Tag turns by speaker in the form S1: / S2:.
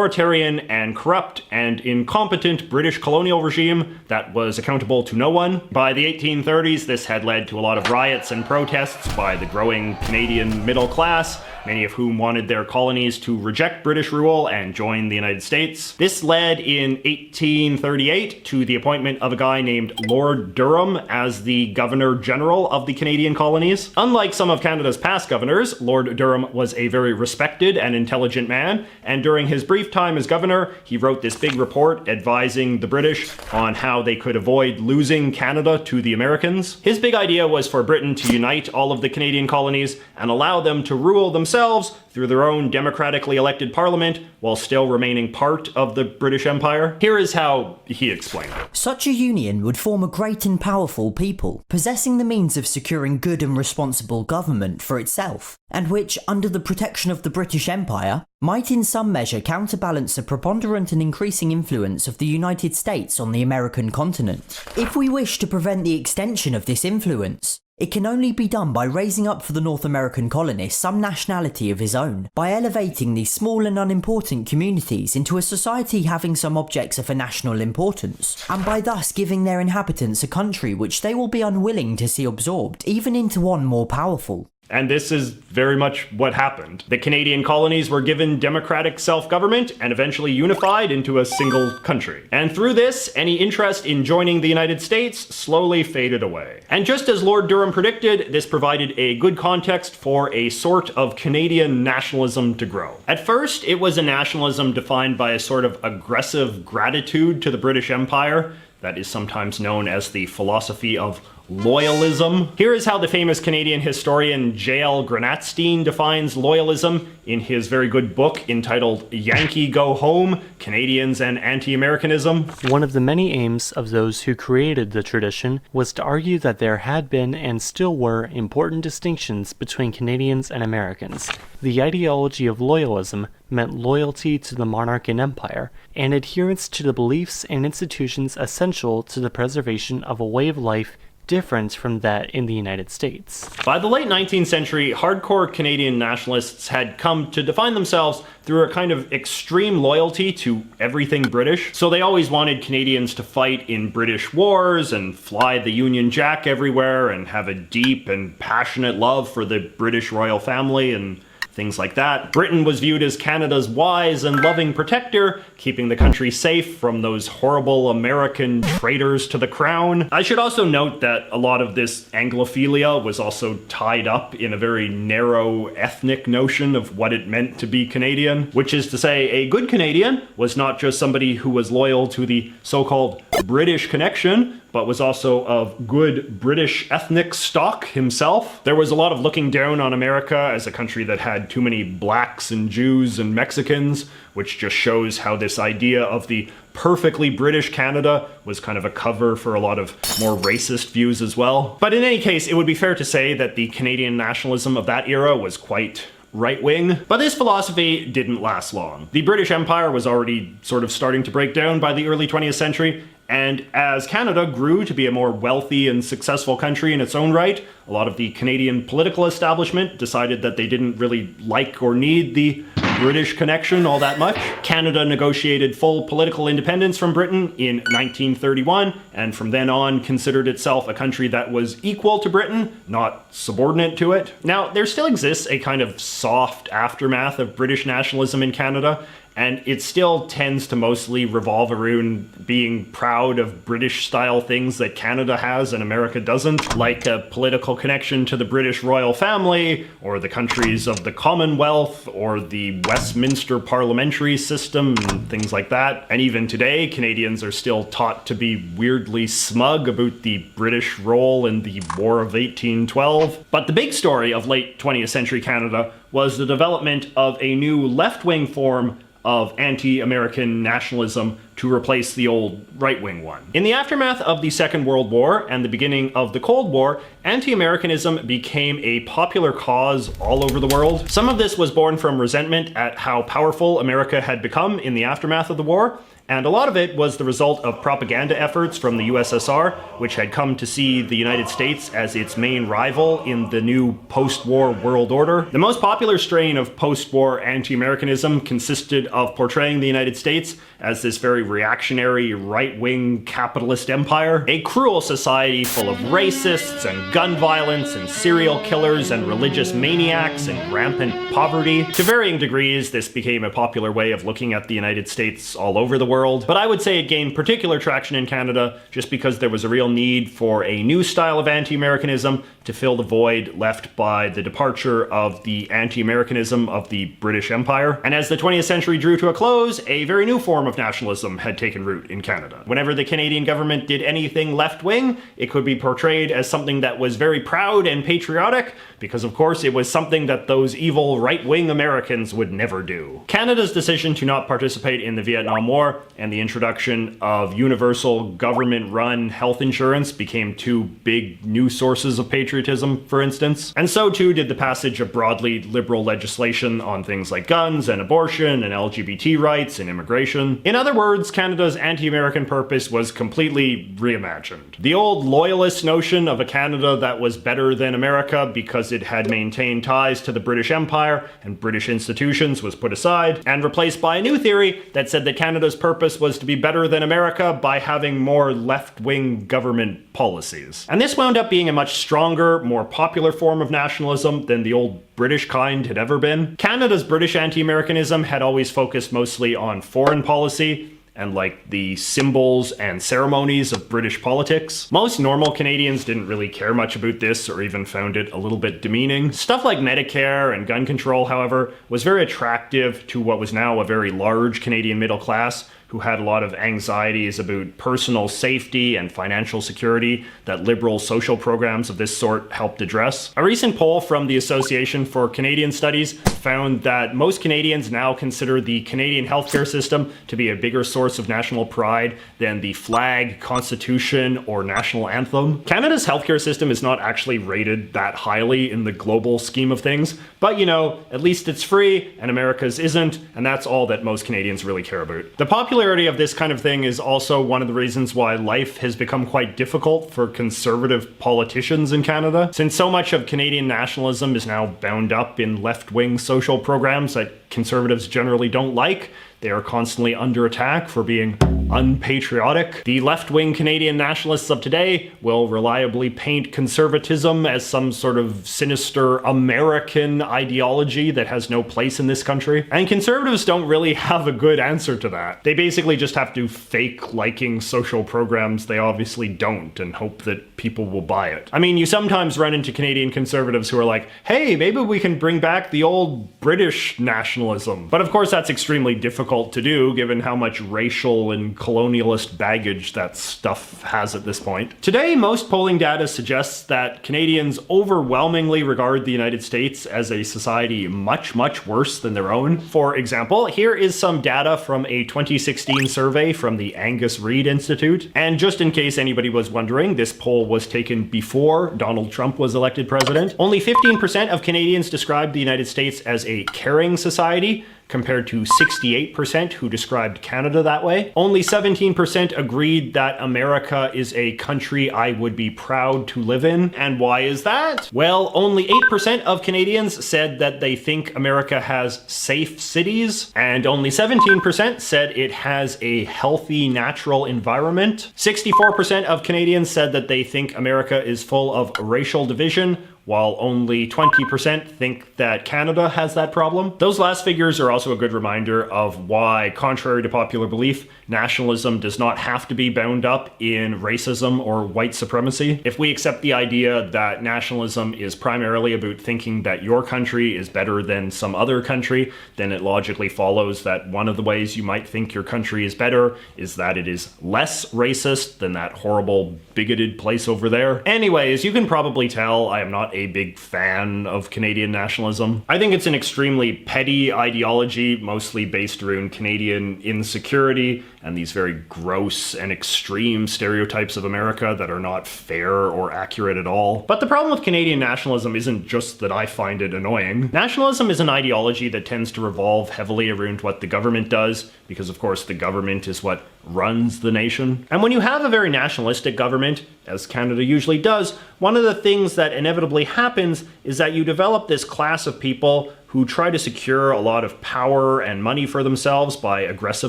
S1: authoritarian and corrupt and incompetent British colonial regime that was accountable to no one. By the 1830s, this had led to a lot of riots and protests by the growing Canadian middle class, many of whom wanted their colonies to reject British rule and join the United States. This led in 1838 to the appointment of a guy named Lord Durham as the Governor General of the Canadian colonies. Unlike some of Canada's past governors, Lord Durham was a very respected and intelligent man, and during his brief time as governor, he wrote this big report advising the British on how they could avoid losing Canada to the Americans. His big idea was for Britain to unite all of the Canadian colonies and allow them to rule themselves through their own democratically elected parliament while still remaining part of the British Empire. Here is how he explained it.
S2: Such a union would form a great and powerful people, possessing the means of securing good and responsible government for itself, and which, under the protection of the British Empire, might in some measure counterbalance the preponderant and increasing influence of the United States on the American continent. If we wish to prevent the extension of this influence, it can only be done by raising up for the North American colonists some nationality of his own, by elevating these small and unimportant communities into a society having some objects of a national importance, and by thus giving their inhabitants a country which they will be unwilling to see absorbed even into one more powerful.
S1: And this is very much what happened. The Canadian colonies were given democratic self-government and eventually unified into a single country. And through this, any interest in joining the United States slowly faded away. And just as Lord Durham predicted, this provided a good context for a sort of Canadian nationalism to grow. At first, it was a nationalism defined by a sort of aggressive gratitude to the British Empire that is sometimes known as the philosophy of loyalism. Here is how the famous Canadian historian J.L. Granatstein defines loyalism in his very good book entitled Yankee Go Home, Canadians and Anti-Americanism.
S3: One of the many aims of those who created the tradition was to argue that there had been and still were important distinctions between Canadians and Americans. The ideology of loyalism meant loyalty to the monarch and empire, and adherence to the beliefs and institutions essential to the preservation of a way of life different from that in the United States.
S1: By the late 19th century, hardcore Canadian nationalists had come to define themselves through a kind of extreme loyalty to everything British. So they always wanted Canadians to fight in British wars and fly the Union Jack everywhere and have a deep and passionate love for the British royal family and things like that. Britain was viewed as Canada's wise and loving protector, keeping the country safe from those horrible American traitors to the crown. I should also note that a lot of this Anglophilia was also tied up in a very narrow ethnic notion of what it meant to be Canadian, which is to say a good Canadian was not just somebody who was loyal to the so-called British connection, but was also of good British ethnic stock himself. There was a lot of looking down on America as a country that had too many blacks and Jews and Mexicans, which just shows how this idea of the perfectly British Canada was kind of a cover for a lot of more racist views as well. But in any case, it would be fair to say that the Canadian nationalism of that era was quite right-wing. But this philosophy didn't last long. The British Empire was already sort of starting to break down by the early 20th century, and as Canada grew to be a more wealthy and successful country in its own right, a lot of the Canadian political establishment decided that they didn't really like or need the British connection all that much. Canada negotiated full political independence from Britain in 1931, and from then on considered itself a country that was equal to Britain, not subordinate to it. Now, there still exists a kind of soft aftermath of British nationalism in Canada, and it still tends to mostly revolve around being proud of British-style things that Canada has and America doesn't, like a political connection to the British royal family, or the countries of the Commonwealth, or the Westminster parliamentary system, and things like that. And even today, Canadians are still taught to be weirdly smug about the British role in the War of 1812. But the big story of late 20th century Canada was the development of a new left-wing form of anti-American nationalism to replace the old right-wing one. In the aftermath of the Second World War and the beginning of the Cold War, anti-Americanism became a popular cause all over the world. Some of this was born from resentment at how powerful America had become in the aftermath of the war, and a lot of it was the result of propaganda efforts from the USSR, which had come to see the United States as its main rival in the new post-war world order. The most popular strain of post-war anti-Americanism consisted of portraying the United States as this very reactionary, right-wing capitalist empire, a cruel society full of racists and gun violence and serial killers and religious maniacs and rampant poverty. To varying degrees, this became a popular way of looking at the United States all over the world, but I would say it gained particular traction in Canada just because there was a real need for a new style of anti-Americanism to fill the void left by the departure of the anti-Americanism of the British Empire. And as the 20th century drew to a close, a very new form of nationalism had taken root in Canada. Whenever the Canadian government did anything left-wing, it could be portrayed as something that was very proud and patriotic, because of course it was something that those evil right-wing Americans would never do. Canada's decision to not participate in the Vietnam War and the introduction of universal government-run health insurance became two big new sources of patriotism, for instance. And so too did the passage of broadly liberal legislation on things like guns and abortion and LGBT rights and immigration. In other words, Canada's anti-American purpose was completely reimagined. The old loyalist notion of a Canada that was better than America because it had maintained ties to the British Empire and British institutions was put aside, and replaced by a new theory that said that Canada's purpose was to be better than America by having more left-wing government policies. And this wound up being a much stronger, more popular form of nationalism than the old British kind had ever been. Canada's British anti-Americanism had always focused mostly on foreign policy and like the symbols and ceremonies of British politics. Most normal Canadians didn't really care much about this or even found it a little bit demeaning. Stuff like Medicare and gun control, however, was very attractive to what was now a very large Canadian middle class who had a lot of anxieties about personal safety and financial security that liberal social programs of this sort helped address. A recent poll from the Association for Canadian Studies found that most Canadians now consider the Canadian healthcare system to be a bigger source of national pride than the flag, constitution, or national anthem. Canada's healthcare system is not actually rated that highly in the global scheme of things, but you know, at least it's free and America's isn't, and that's all that most Canadians really care about. The popularity of this kind of thing is also one of the reasons why life has become quite difficult for conservative politicians in Canada. Since so much of Canadian nationalism is now bound up in left-wing social programs that conservatives generally don't like, they are constantly under attack for being unpatriotic. The left-wing Canadian nationalists of today will reliably paint conservatism as some sort of sinister American ideology that has no place in this country. And conservatives don't really have a good answer to that. They basically just have to fake liking social programs they obviously don't and hope that people will buy it. I mean, you sometimes run into Canadian conservatives who are like, hey, maybe we can bring back the old British nationalism. But of course that's extremely difficult to do given how much racial and colonialist baggage that stuff has at this point. Today, most polling data suggests that Canadians overwhelmingly regard the United States as a society much, much worse than their own. For example, here is some data from a 2016 survey from the Angus Reid Institute. And just in case anybody was wondering, this poll was taken before Donald Trump was elected president. Only 15% of Canadians described the United States as a caring society, compared to 68% who described Canada that way. Only 17% agreed that America is a country I would be proud to live in. And why is that? Well, only 8% of Canadians said that they think America has safe cities, and only 17% said it has a healthy natural environment. 64% of Canadians said that they think America is full of racial division, while only 20% think that Canada has that problem. Those last figures are also a good reminder of why, contrary to popular belief, nationalism does not have to be bound up in racism or white supremacy. If we accept the idea that nationalism is primarily about thinking that your country is better than some other country, then it logically follows that one of the ways you might think your country is better is that it is less racist than that horrible bigoted place over there. Anyway, as you can probably tell, I am not a a big fan of Canadian nationalism. I think it's an extremely petty ideology, mostly based around Canadian insecurity and these very gross and extreme stereotypes of America that are not fair or accurate at all. But the problem with Canadian nationalism isn't just that I find it annoying. Nationalism is an ideology that tends to revolve heavily around what the government does, because of course the government is what runs the nation. And when you have a very nationalistic government, as Canada usually does, one of the things that inevitably happens is that you develop this class of people who try to secure a lot of power and money for themselves by aggressively